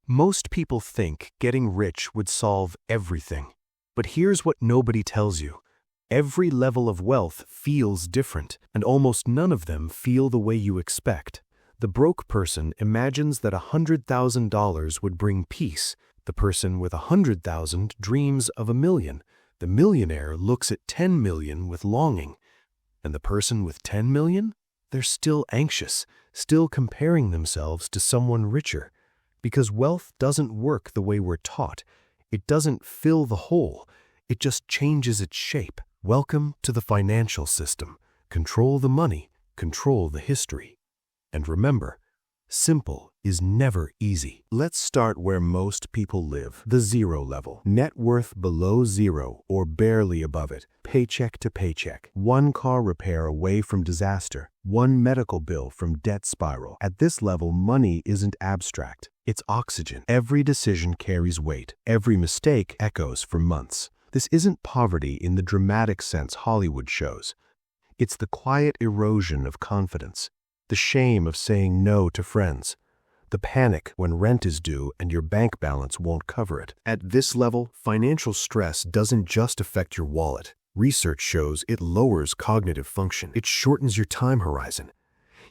Most people think getting rich would solve everything. But here's what nobody tells you. Every level of wealth feels different, and almost none of them feel the way you expect. The broke person imagines that $100,000 would bring peace. The person with $100,000 dreams of $1 million. The millionaire looks at $10 million with longing. And the person with $10 million? They're still anxious, still comparing themselves to someone richer. Because wealth doesn't work the way we're taught. It doesn't fill the hole. It just changes its shape. Welcome to the financial system. Control the money, control the history. And remember, simple is never easy. Let's start where most people live, the zero level. Net worth below zero or barely above it. Paycheck to paycheck. One car repair away from disaster. One medical bill from debt spiral. At this level, money isn't abstract. It's oxygen. Every decision carries weight. Every mistake echoes for months. This isn't poverty in the dramatic sense Hollywood shows. It's the quiet erosion of confidence. The shame of saying no to friends. The panic when rent is due and your bank balance won't cover it. At this level, financial stress doesn't just affect your wallet. Research shows it lowers cognitive function. It shortens your time horizon.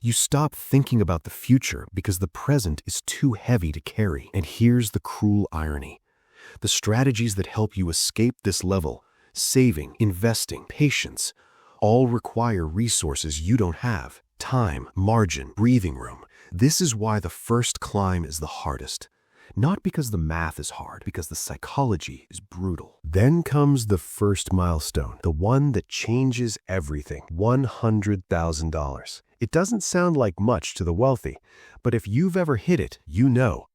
You stop thinking about the future because the present is too heavy to carry. And here's the cruel irony. The strategies that help you escape this level, saving, investing, patience, all require resources you don't have. Time, margin, breathing room. This is why the first climb is the hardest. Not because the math is hard, because the psychology is brutal. Then comes the first milestone, the one that changes everything, $100,000. It doesn't sound like much to the wealthy, but if you've ever hit it, you know.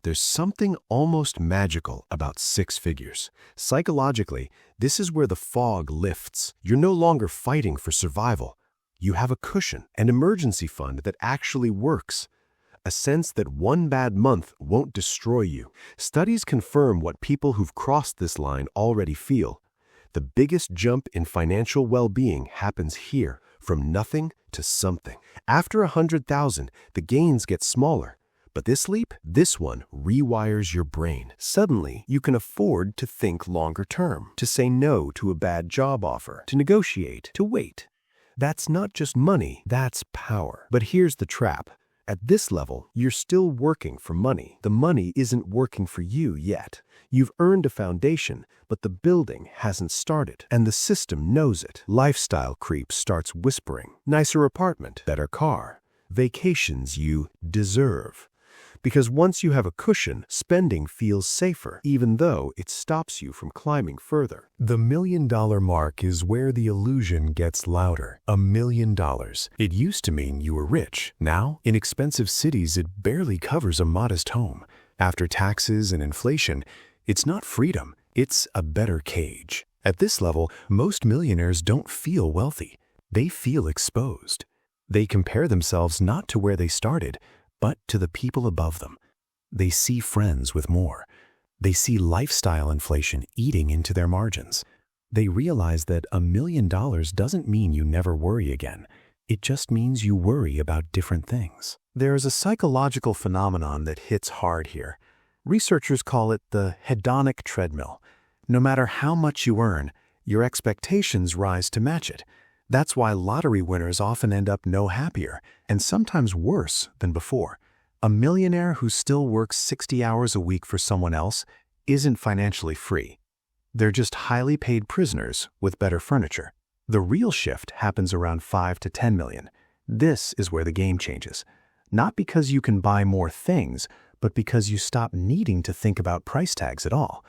There's something almost magical about six figures. Psychologically, this is where the fog lifts. You're no longer fighting for survival. You have a cushion, an emergency fund that actually works. A sense that one bad month won't destroy you. Studies confirm what people who've crossed this line already feel. The biggest jump in financial well-being happens here, from nothing to something. After 100,000, the gains get smaller. But this leap, this one, rewires your brain. Suddenly, you can afford to think longer term, to say no to a bad job offer, to negotiate, to wait. That's not just money, that's power. But here's the trap. At this level, you're still working for money. The money isn't working for you yet. You've earned a foundation, but the building hasn't started, and the system knows it. Lifestyle creep starts whispering. Nicer apartment, better car, vacations you deserve. Because once you have a cushion, spending feels safer, even though it stops you from climbing further. The $1 million mark is where the illusion gets louder. $1 million. It used to mean you were rich. Now, in expensive cities, it barely covers a modest home. After taxes and inflation, it's not freedom, it's a better cage. At this level, most millionaires don't feel wealthy. They feel exposed. They compare themselves not to where they started, but to the people above them. They see friends with more. They see lifestyle inflation eating into their margins. They realize that $1 million doesn't mean you never worry again. It just means you worry about different things. There is a psychological phenomenon that hits hard here. Researchers call it the hedonic treadmill. No matter how much you earn, your expectations rise to match it. That's why lottery winners often end up no happier, and sometimes worse than before. A millionaire who still works 60 hours a week for someone else isn't financially free. They're just highly paid prisoners with better furniture. The real shift happens around 5 to 10 million. This is where the game changes. Not because you can buy more things, but because you stop needing to think about price tags at all.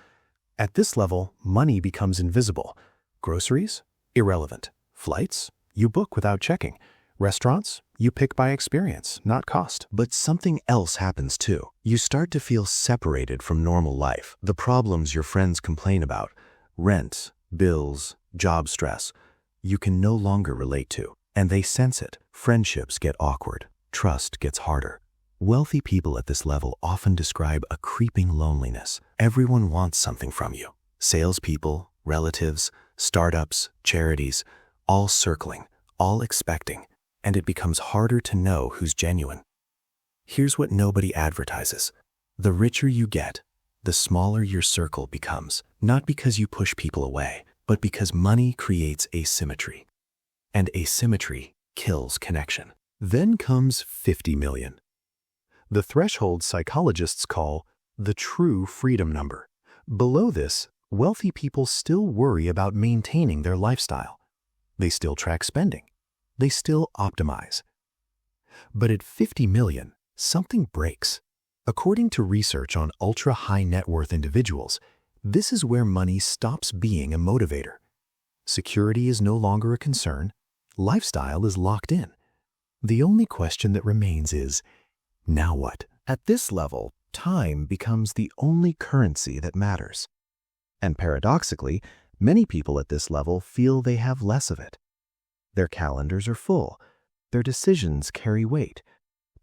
At this level, money becomes invisible. Groceries? Irrelevant. Flights? You book without checking. Restaurants? You pick by experience, not cost. But something else happens too. You start to feel separated from normal life. The problems your friends complain about, rent, bills, job stress, you can no longer relate to. And they sense it. Friendships get awkward. Trust gets harder. Wealthy people at this level often describe a creeping loneliness. Everyone wants something from you. Salespeople, relatives, startups, charities, all circling, all expecting, and it becomes harder to know who's genuine. Here's what nobody advertises. The richer you get, the smaller your circle becomes, not because you push people away, but because money creates asymmetry. And asymmetry kills connection. Then comes 50 million. The threshold psychologists call the true freedom number. Below this, wealthy people still worry about maintaining their lifestyle. They still track spending. They still optimize. But at 50 million, something breaks. According to research on ultra-high net worth individuals, this is where money stops being a motivator. Security is no longer a concern. Lifestyle is locked in. The only question that remains is, now what? At this level, time becomes the only currency that matters. And paradoxically, many people at this level feel they have less of it. Their calendars are full. Their decisions carry weight.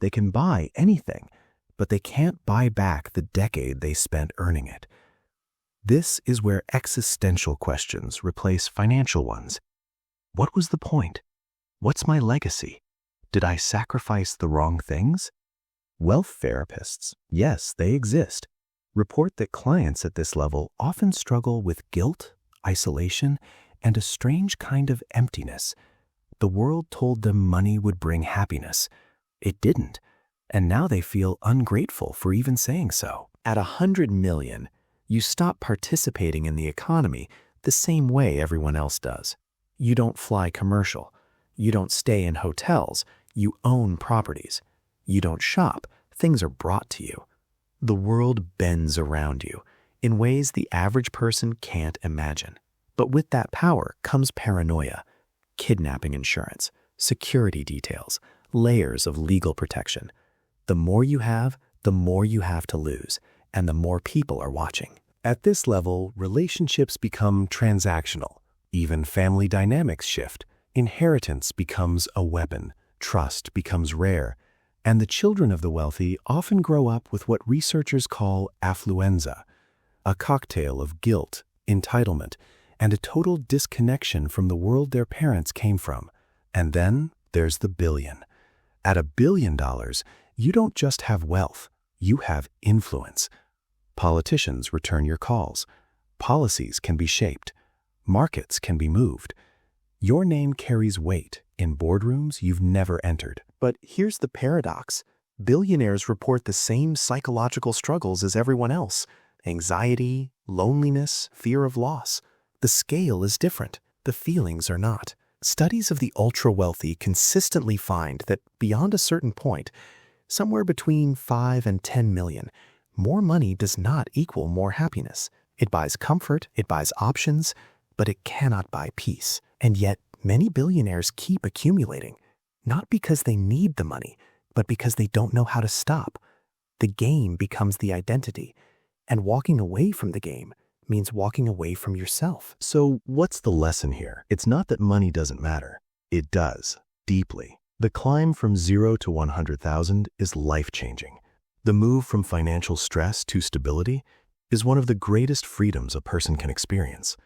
They can buy anything, but they can't buy back the decade they spent earning it. This is where existential questions replace financial ones. What was the point? What's my legacy? Did I sacrifice the wrong things? Wealth therapists, yes, they exist, report that clients at this level often struggle with guilt, isolation, and a strange kind of emptiness. The world told them money would bring happiness. It didn't, and now they feel ungrateful for even saying so. At 100 million, you stop participating in the economy the same way everyone else does. You don't fly commercial. You don't stay in hotels. You own properties. You don't shop. Things are brought to you. The world bends around you in ways the average person can't imagine. But with that power comes paranoia, kidnapping insurance, security details, layers of legal protection. The more you have, the more you have to lose, and the more people are watching. At this level, relationships become transactional. Even family dynamics shift. Inheritance becomes a weapon. Trust becomes rare. And the children of the wealthy often grow up with what researchers call affluenza, a cocktail of guilt, entitlement, and a total disconnection from the world their parents came from. And then there's the billion. At $1 billion, you don't just have wealth, you have influence. Politicians return your calls. Policies can be shaped. Markets can be moved. Your name carries weight in boardrooms you've never entered. But here's the paradox. Billionaires report the same psychological struggles as everyone else. Anxiety, loneliness, fear of loss. The scale is different. The feelings are not. Studies of the ultra-wealthy consistently find that beyond a certain point, somewhere between 5 and 10 million, more money does not equal more happiness. It buys comfort, it buys options, but it cannot buy peace. And yet, many billionaires keep accumulating, not because they need the money, but because they don't know how to stop. The game becomes the identity, and walking away from the game means walking away from yourself. So what's the lesson here? It's not that money doesn't matter. It does, deeply. The climb from 0 to 100,000 is life-changing. The move from financial stress to stability is one of the greatest freedoms a person can experience.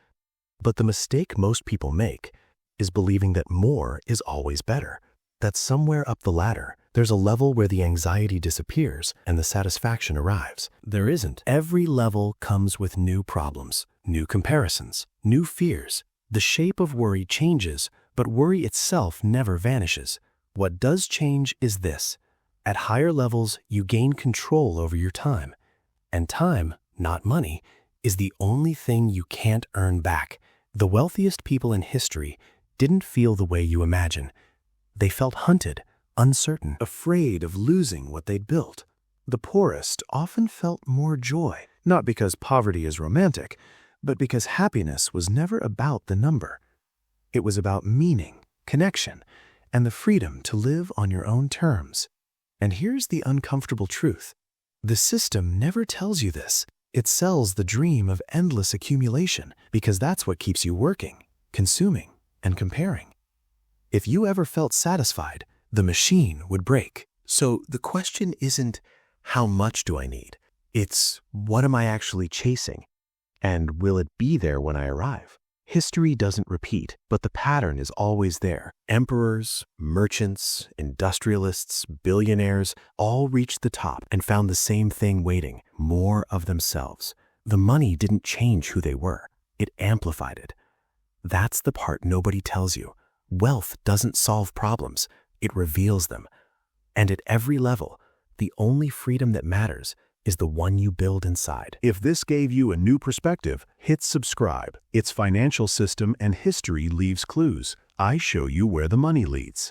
But the mistake most people make is believing that more is always better, that somewhere up the ladder, there's a level where the anxiety disappears and the satisfaction arrives. There isn't. Every level comes with new problems, new comparisons, new fears. The shape of worry changes, but worry itself never vanishes. What does change is this. At higher levels, you gain control over your time. And time, not money, is the only thing you can't earn back. The wealthiest people in history didn't feel the way you imagine. They felt hunted, uncertain, afraid of losing what they'd built. The poorest often felt more joy, not because poverty is romantic, but because happiness was never about the number. It was about meaning, connection, and the freedom to live on your own terms. And here's the uncomfortable truth. The system never tells you this. It sells the dream of endless accumulation because that's what keeps you working, consuming, and comparing. If you ever felt satisfied, the machine would break. So the question isn't, how much do I need? It's, what am I actually chasing? And will it be there when I arrive? History doesn't repeat, but the pattern is always there. Emperors, merchants, industrialists, billionaires all reached the top and found the same thing waiting: more of themselves. The money didn't change who they were, it amplified it. That's the part nobody tells you. Wealth doesn't solve problems, it reveals them. And at every level, the only freedom that matters is the one you build inside. If this gave you a new perspective, hit subscribe. Its financial system and history leaves clues. I show you where the money leads.